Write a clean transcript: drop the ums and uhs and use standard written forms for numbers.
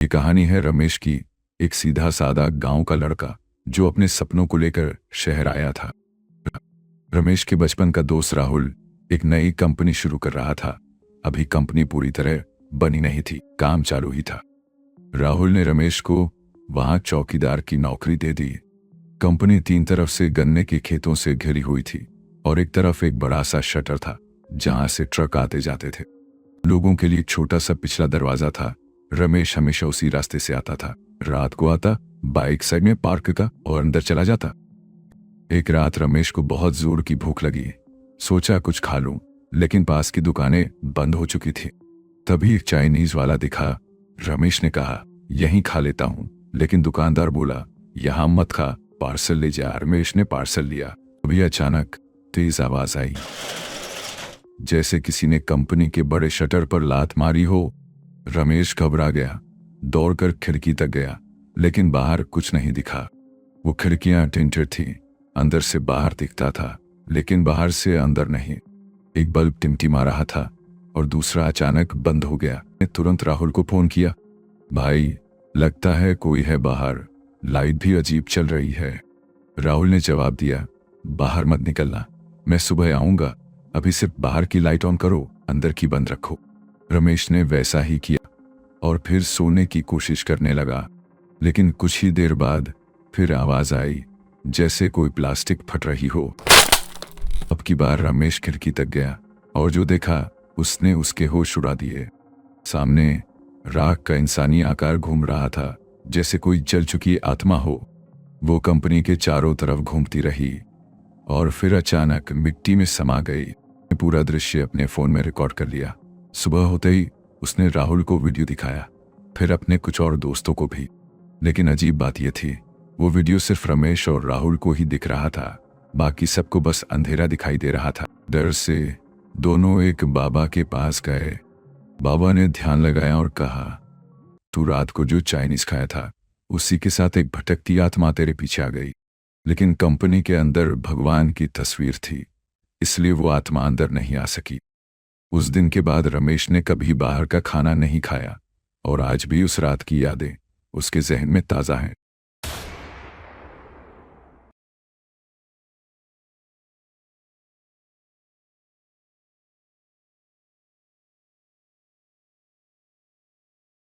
ये कहानी है रमेश की, एक सीधा सादा गांव का लड़का जो अपने सपनों को लेकर शहर आया था। रमेश के बचपन का दोस्त राहुल एक नई कंपनी शुरू कर रहा था। अभी कंपनी पूरी तरह बनी नहीं थी, काम चालू ही था। राहुल ने रमेश को वहां चौकीदार की नौकरी दे दी। कंपनी तीन तरफ से गन्ने के खेतों से घिरी हुई थी और एक तरफ एक बड़ा सा शटर था जहां से ट्रक आते जाते थे। लोगों के लिए छोटा सा पिछला दरवाजा था। रमेश हमेशा उसी रास्ते से आता था। रात को आता, बाइक साइड में पार्क का और अंदर चला जाता। एक रात रमेश को बहुत जोर की भूख लगी। सोचा कुछ खा लूं, लेकिन पास की दुकानें बंद हो चुकी थी। तभी एक चाइनीज वाला दिखा। रमेश ने कहा, यहीं खा लेता हूं, लेकिन दुकानदार बोला, यहां मत खा, पार्सल ले जा। रमेश ने पार्सल लिया। अभी अचानक तेज आवाज आई, जैसे किसी ने कंपनी के बड़े शटर पर लात मारी हो। रमेश घबरा गया, दौड़कर खिड़की तक गया, लेकिन बाहर कुछ नहीं दिखा। वो खिड़कियां टिंटेड थी, अंदर से बाहर दिखता था, लेकिन बाहर से अंदर नहीं। एक बल्ब टिमटिमा रहा था और दूसरा अचानक बंद हो गया। मैंने तुरंत राहुल को फोन किया, भाई लगता है कोई है बाहर, लाइट भी अजीब चल रही है। राहुल ने जवाब दिया, बाहर मत निकलना, मैं सुबह आऊंगा, अभी सिर्फ बाहर की लाइट ऑन करो, अंदर की बंद रखो। रमेश ने वैसा ही किया और फिर सोने की कोशिश करने लगा, लेकिन कुछ ही देर बाद फिर आवाज आई, जैसे कोई प्लास्टिक फट रही हो। अब की बार रमेश खिड़की तक गया और जो देखा उसने उसके होश उड़ा दिए। सामने राख का इंसानी आकार घूम रहा था, जैसे कोई जल चुकी आत्मा हो। वो कंपनी के चारों तरफ घूमती रही और फिर अचानक मिट्टी में समा गई। पूरा दृश्य अपने फोन में रिकॉर्ड कर लिया। सुबह होते ही उसने राहुल को वीडियो दिखाया, फिर अपने कुछ और दोस्तों को भी। लेकिन अजीब बात यह थी, वो वीडियो सिर्फ रमेश और राहुल को ही दिख रहा था, बाकी सबको बस अंधेरा दिखाई दे रहा था। डर से दोनों एक बाबा के पास गए। बाबा ने ध्यान लगाया और कहा, तू रात को जो चाइनीज खाया था उसी के साथ एक भटकती आत्मा तेरे पीछे आ गई। लेकिन कंपनी के अंदर भगवान की तस्वीर थी, इसलिए वो आत्मा अंदर नहीं आ सकी। उस दिन के बाद रमेश ने कभी बाहर का खाना नहीं खाया और आज भी उस रात की यादें उसके जहन में ताज़ा हैं।